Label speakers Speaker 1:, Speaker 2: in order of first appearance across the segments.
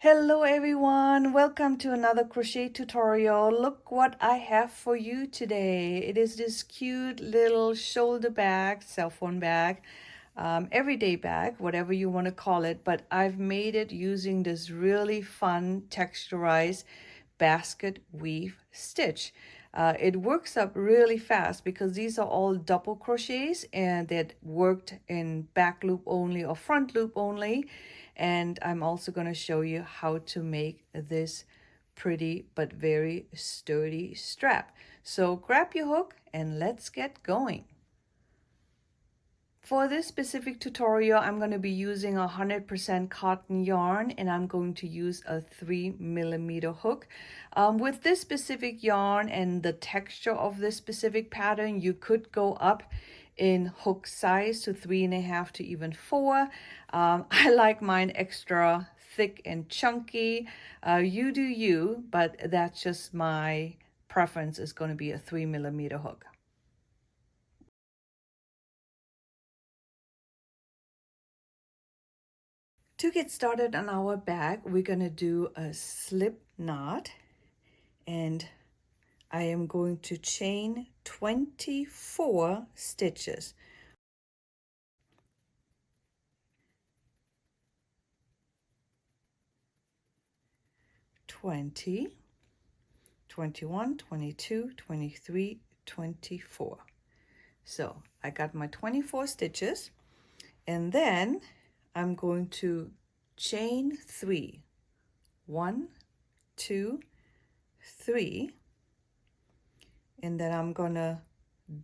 Speaker 1: Hello everyone, welcome to another crochet tutorial. Look what I have for you today. It is this cute little shoulder bag, cell phone bag, everyday bag, whatever you want to call it, but I've made it using this really fun texturized basket weave stitch. It works up really fast because these are all double crochets and that worked in back loop only or front loop only. And I'm also going to show you how to make this pretty but very sturdy strap. So grab your hook and let's get going. For this specific tutorial, I'm going to be using 100% cotton yarn and I'm going to use a 3mm hook. With this specific yarn and the texture of this specific pattern, you could go up in hook size to 3.5 to even 4. I like mine extra thick and chunky. You do you, but that's just my preference is going to be a 3mm hook. To get started on our bag, we're going to do a slip knot, and I am going to chain 24 stitches. Twenty, 21, 22, 23, 24. So I got my 24 stitches, and then I'm going to chain 3. 1, 2, 3, and then I'm gonna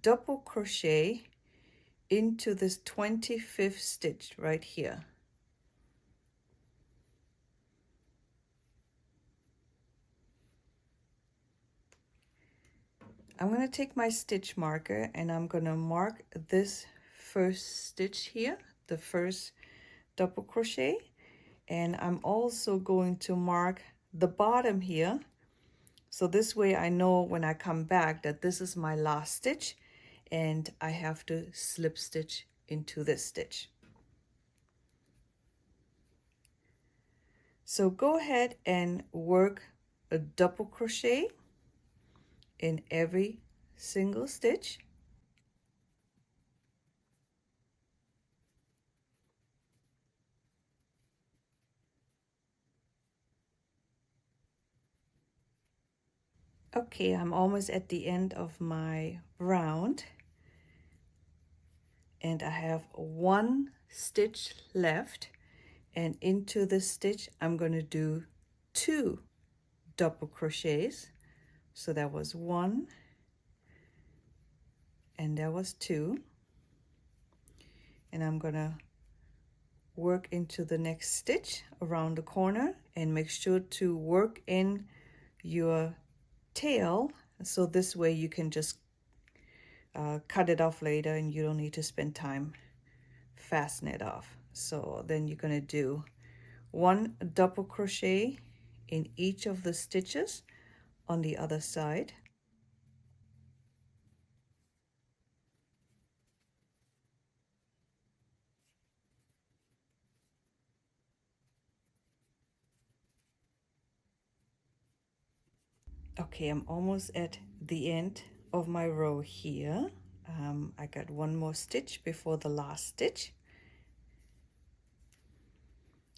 Speaker 1: double crochet into this 25th stitch right here. I'm going to take my stitch marker and I'm going to mark this first stitch here, the first double crochet, and I'm also going to mark the bottom here. So this way I know when I come back that this is my last stitch and I have to slip stitch into this stitch. So go ahead and work a double crochet in every single stitch. Okay, I'm almost at the end of my round and I have one stitch left, and into this stitch I'm going to do 2 double crochets. So that was 1 and that was 2, and I'm going to work into the next stitch around the corner and make sure to work in your tail, so this way you can just cut it off later and you don't need to spend time fasten it off. So then you're going to do 1 double crochet in each of the stitches on the other side. Okay, I'm almost at the end of my row here. I got one more stitch before the last stitch.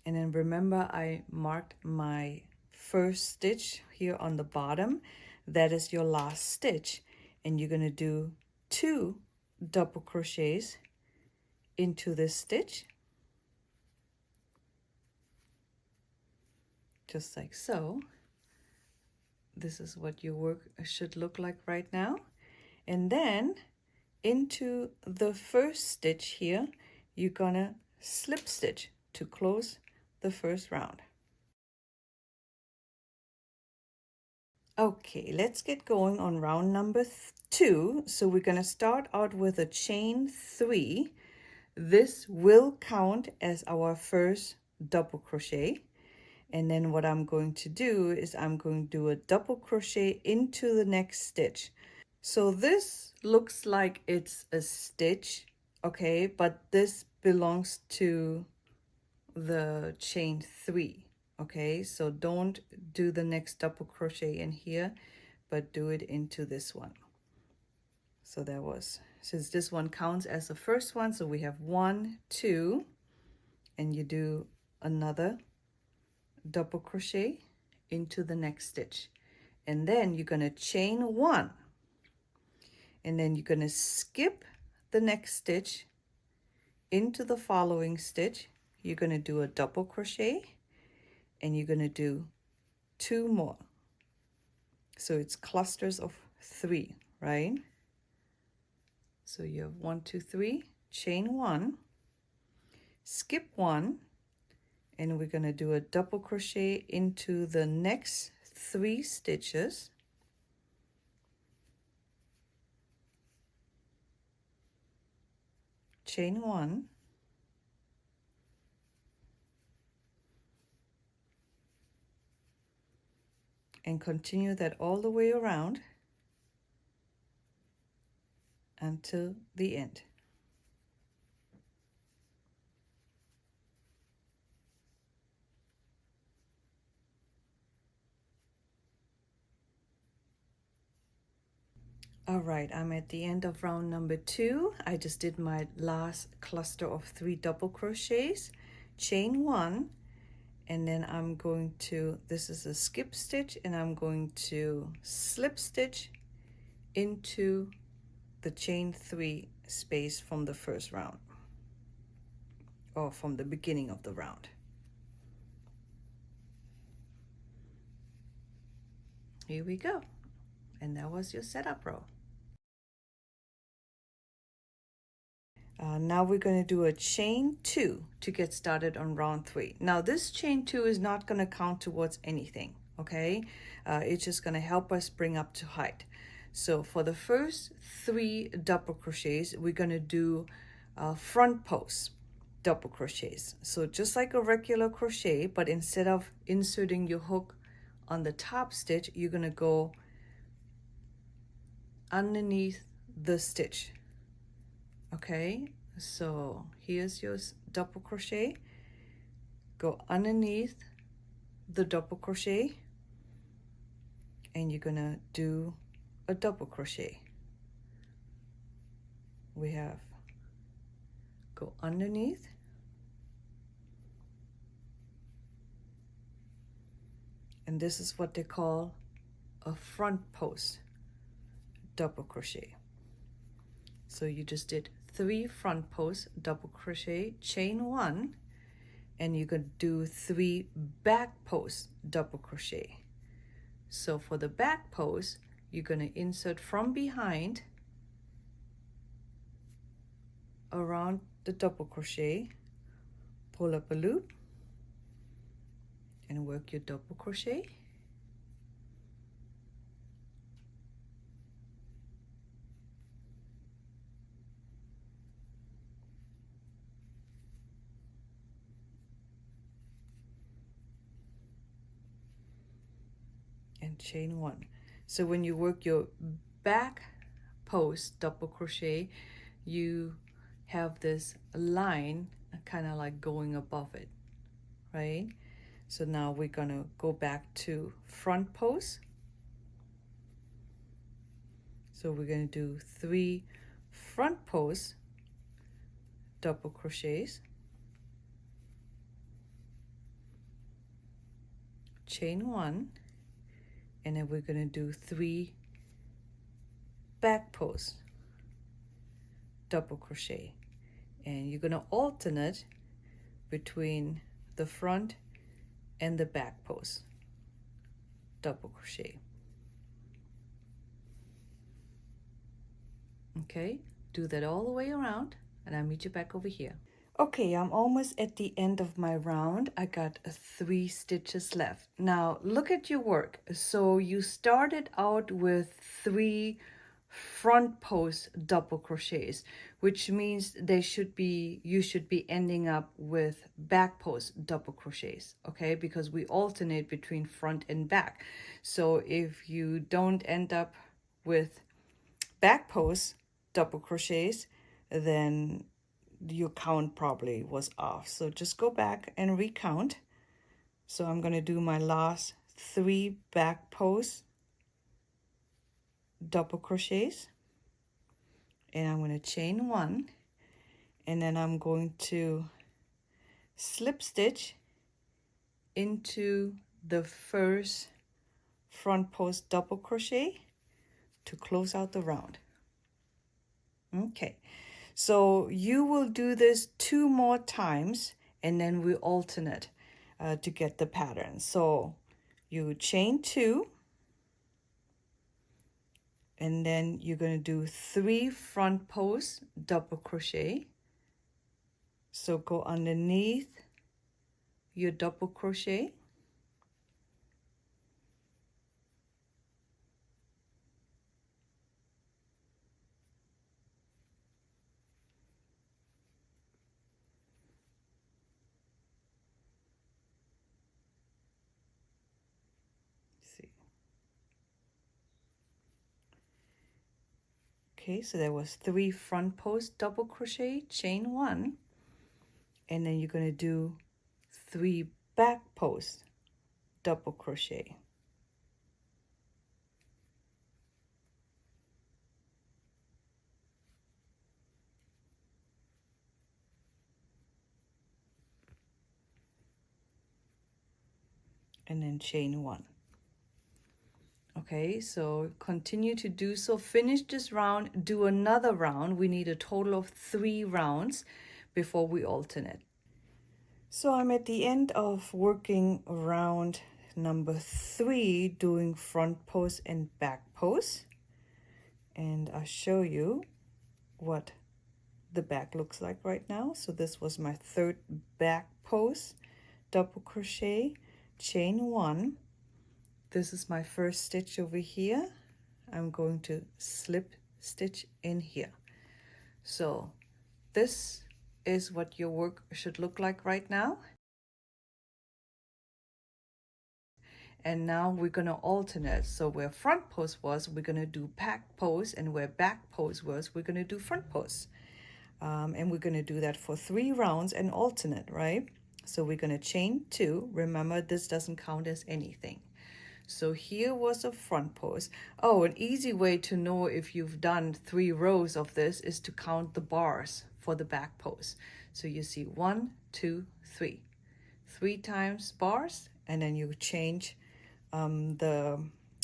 Speaker 1: And then remember I marked my first stitch here on the bottom. That is your last stitch. And you're going to do 2 double crochets into this stitch. Just like so. This is what your work should look like right now. And then into the first stitch here, you're gonna slip stitch to close the first round. Okay, let's get going on round number 2. So we're gonna start out with a chain 3. This will count as our first double crochet. And then what I'm going to do is I'm going to do a double crochet into the next stitch. So this looks like it's a stitch, okay, but this belongs to the chain 3. Okay, so don't do the next double crochet in here, but do it into this one. So that was, since this one counts as the first one, so we have 1, 2, and you do another double crochet into the next stitch, and then you're going to chain 1, and then you're going to skip the next stitch into the following stitch. You're going to do a double crochet, and you're going to do 2 more. So it's clusters of 3, right? So you have 1, 2, 3, chain 1, skip 1, and we're going to do a double crochet into the next 3 stitches. Chain 1, and continue that all the way around until the end. All right, I'm at the end of round number 2. I just did my last cluster of 3 double crochets, chain 1, and then I'm going to, this is a skip stitch, and I'm going to slip stitch into the chain 3 space from the first round, or from the beginning of the round. Here we go, and that was your setup row. Now we're going to do a chain 2 to get started on round 3. Now this chain 2 is not going to count towards anything, okay? It's just going to help us bring up to height. So for the first 3 double crochets, we're going to do front post double crochets. So just like a regular crochet, but instead of inserting your hook on the top stitch, you're going to go underneath the stitch. Okay, so here's your double crochet, go underneath the double crochet, and you're gonna do a double crochet. We have go underneath, and this is what they call a front post double crochet. So you just did 3 front post double crochet, chain 1, and you could do 3 back post double crochet. So for the back post, you're going to insert from behind around the double crochet, pull up a loop, and work your double crochet. And chain 1. So when you work your back post double crochet, you have this line kind of like going above it, right? So now we're gonna go back to front post. So we're gonna do 3 front post double crochets, chain 1, and then we're gonna do 3 back post double crochet, and you're gonna alternate between the front and the back post double crochet. Okay, do that all the way around, and I'll meet you back over here. Okay, I'm almost at the end of my round. I got 3 stitches left. Now look at your work. So you started out with 3 front post double crochets, which means you should be ending up with back post double crochets, okay? Because we alternate between front and back. So if you don't end up with back post double crochets, then your count probably was off. So just go back and recount. So I'm going to do my last 3 back post double crochets, and I'm going to chain 1, and then I'm going to slip stitch into the first front post double crochet to close out the round. Okay, so you will do this 2 more times, and then we alternate to get the pattern. So you chain 2, and then you're going to do 3 front post double crochet. So go underneath your double crochet, see. Okay, so there was 3 front post double crochet, chain 1, and then you're going to do 3 back post double crochet. And then chain 1. Okay, so continue to do so. Finish this round, do another round. We need a total of 3 rounds before we alternate. So I'm at the end of working round number 3, doing front post and back post. And I'll show you what the back looks like right now. So this was my 3rd back post double crochet, chain 1. This is my first stitch over here. I'm going to slip stitch in here. So this is what your work should look like right now. And now we're going to alternate. So where front post was, we're going to do back post, and where back post was, we're going to do front post. And we're going to do that for 3 rounds and alternate, right? So we're going to chain 2. Remember, this doesn't count as anything. So here was a front post. Oh, an easy way to know if you've done 3 rows of this is to count the bars for the back post. So you see 1, 2, 3. 3 times bars, and then you change the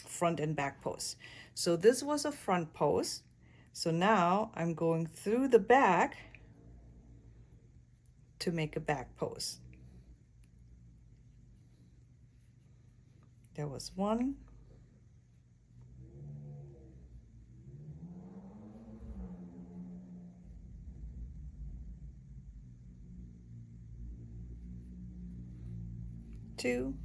Speaker 1: front and back post. So this was a front post. So now I'm going through the back to make a back post. There was 1, 2,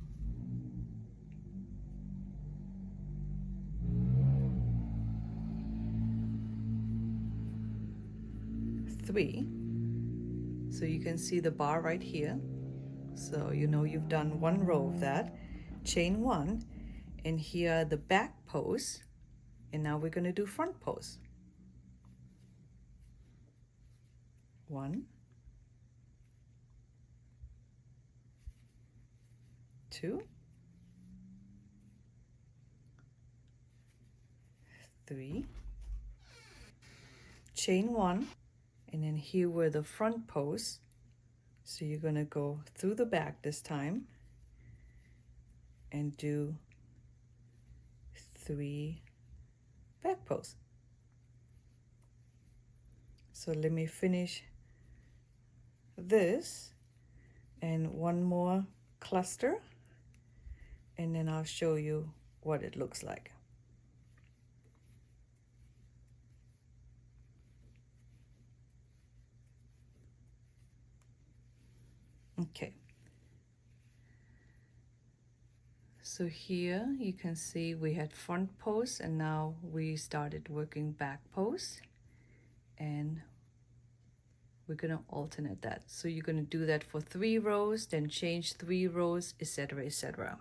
Speaker 1: 3. So you can see the bar right here. So you know you've done 1 row of that. Chain 1, and here are the back posts, and now we're going to do front posts. 1, 2, 3, chain 1, and then here were the front posts. So you're going to go through the back this time and do 3 back posts. So let me finish this and 1 more cluster, and then I'll show you what it looks like. Okay. So here you can see we had front posts, and now we started working back posts, and we're going to alternate that. So you're going to do that for 3 rows, then change 3 rows, etc., etc.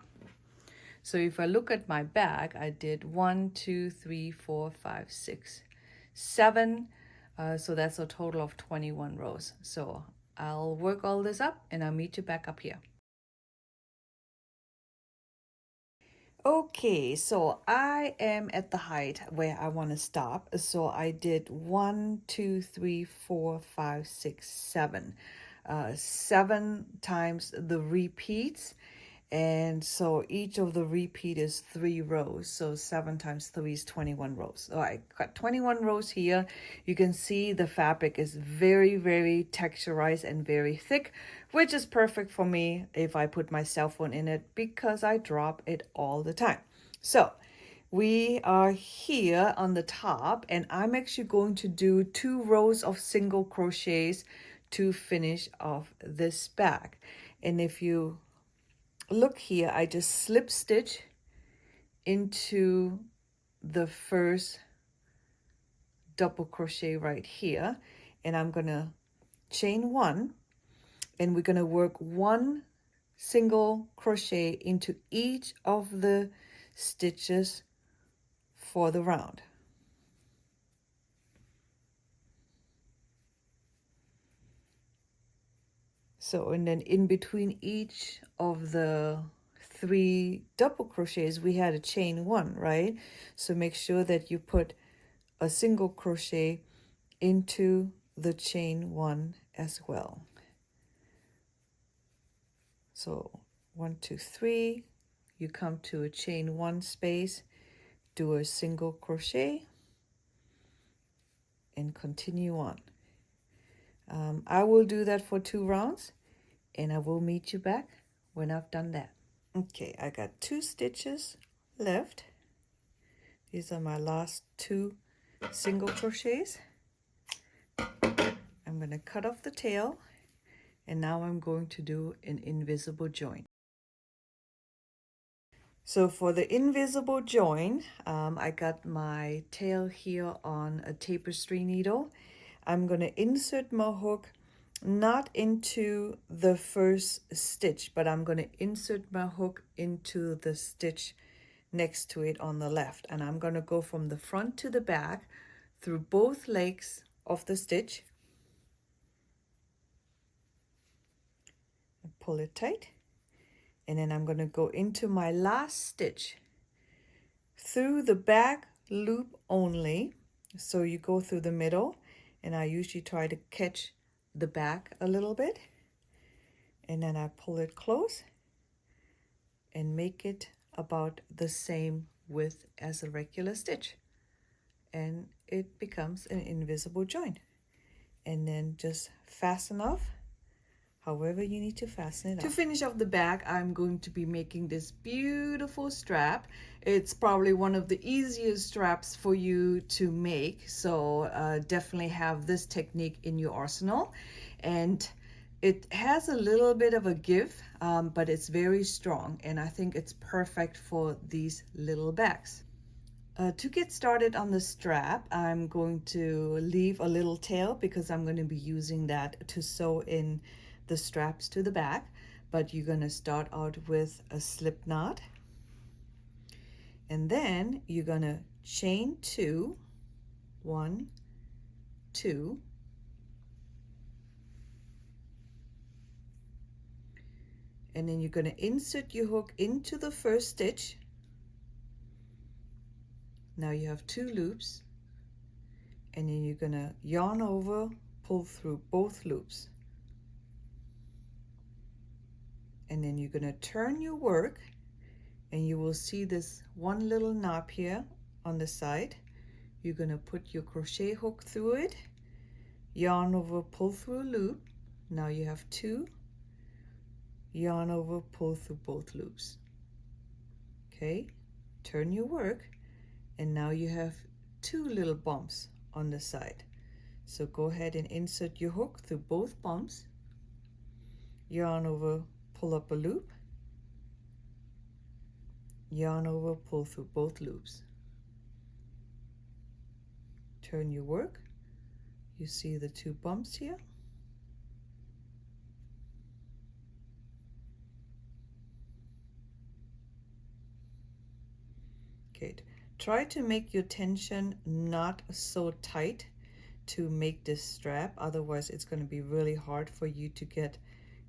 Speaker 1: So if I look at my back, I did 1, 2, 3, 4, 5, 6, 7. So that's a total of 21 rows. So I'll work all this up, and I'll meet you back up here. Okay, so I am at the height where I want to stop. So I did 1, 2, 3, 4, 5, 6, 7. 7 times the repeats. And so each of the repeat is 3 rows. So 7 times 3 is 21 rows. So I got 21 rows here. You can see the fabric is very, very texturized and very thick, which is perfect for me if I put my cell phone in it because I drop it all the time. So we are here on the top, and I'm actually going to do 2 rows of single crochets to finish off this bag. And if you look here, I just slip stitch into the first double crochet right here, and I'm gonna chain 1, and we're gonna work 1 single crochet into each of the stitches for the round. So, and then in between each of the 3 double crochets, we had a chain 1, right? So make sure that you put a single crochet into the chain 1 as well. So 1, 2, 3, you come to a chain 1 space, do a single crochet, and continue on. I will do that for 2 rounds, and I will meet you back when I've done that. Okay, I got 2 stitches left. These are my last 2 single crochets. I'm going to cut off the tail, and now I'm going to do an invisible join. So for the invisible join, I got my tail here on a tapestry needle. I'm going to insert my hook not into the first stitch, but I'm going to insert my hook into the stitch next to it on the left. And I'm going to go from the front to the back through both legs of the stitch. Pull it tight. And then I'm going to go into my last stitch through the back loop only. So you go through the middle, and I usually try to catch the back a little bit, and then I pull it close and make it about the same width as a regular stitch, and it becomes an invisible join. And then just fasten off however you need to fasten it off. To finish off the bag, I'm going to be making this beautiful strap. It's probably one of the easiest straps for you to make, so definitely have this technique in your arsenal. And it has a little bit of a give, but it's very strong, and I think it's perfect for these little bags. To get started on the strap, I'm going to leave a little tail because I'm going to be using that to sew in the straps to the back. But you're going to start out with a slip knot, and then you're going to chain 2, 1, 2, and then you're going to insert your hook into the first stitch. Now you have 2 loops, and then you're going to yarn over, pull through both loops, and then you're going to turn your work, and you will see this one little knob here on the side. You're going to put your crochet hook through it, yarn over, pull through a loop. Now you have 2, yarn over, pull through both loops. Okay, turn your work, and now you have 2 little bumps on the side. So go ahead and insert your hook through both bumps, yarn over, pull up a loop, yarn over, pull through both loops. Turn your work. You see the 2 bumps here. Okay, try to make your tension not so tight to make this strap, otherwise it's going to be really hard for you to get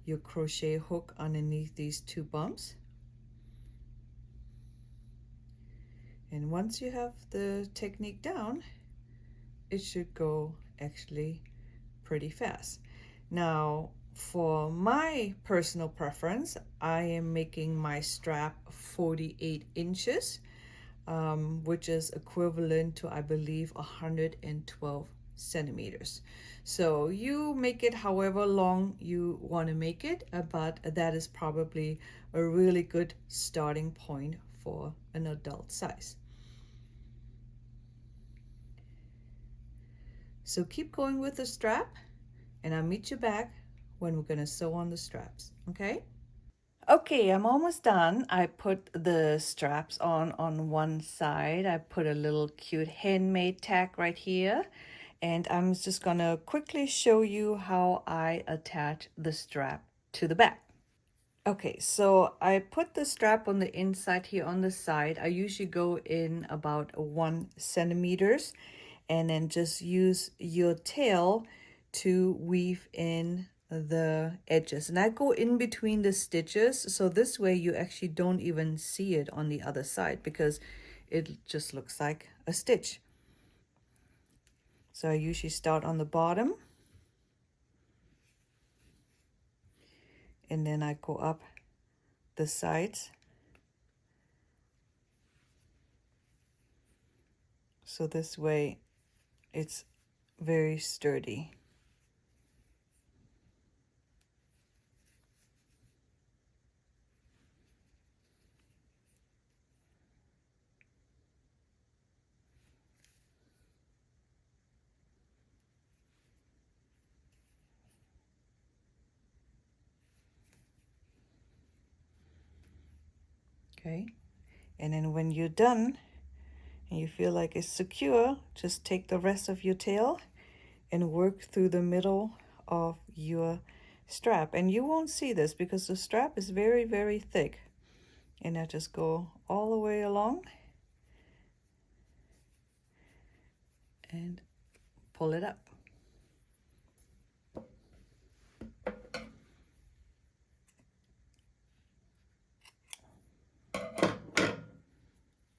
Speaker 1: your crochet hook underneath these 2 bumps. And once you have the technique down, it should go actually pretty fast. Now, for my personal preference, I am making my strap 48 inches, which is equivalent to, I believe, 112 centimeters. So you make it however long you want to make it, but that is probably a really good starting point for an adult size. So keep going with the strap, and I'll meet you back when we're gonna sew on the straps, okay? Okay, I'm almost done. I put the straps on one side. I put a little cute handmade tag right here, and I'm just gonna quickly show you how I attach the strap to the back. Okay, so I put the strap on the inside here on the side. I usually go in about 1 centimeters, and then just use your tail to weave in the edges. And I go in between the stitches, so this way you actually don't even see it on the other side because it just looks like a stitch. So I usually start on the bottom, and then I go up the sides. So this way it's very sturdy. Okay, and then when you're done and you feel like it's secure, just take the rest of your tail and work through the middle of your strap. And you won't see this because the strap is very, very thick. And I just go all the way along and pull it up.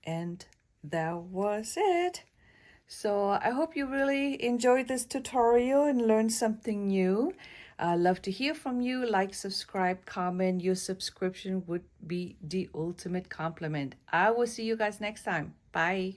Speaker 1: And that was it. So I hope you really enjoyed this tutorial and learned something new. I love to hear from you. Like, subscribe, comment. Your subscription would be the ultimate compliment. I will see you guys next time. Bye.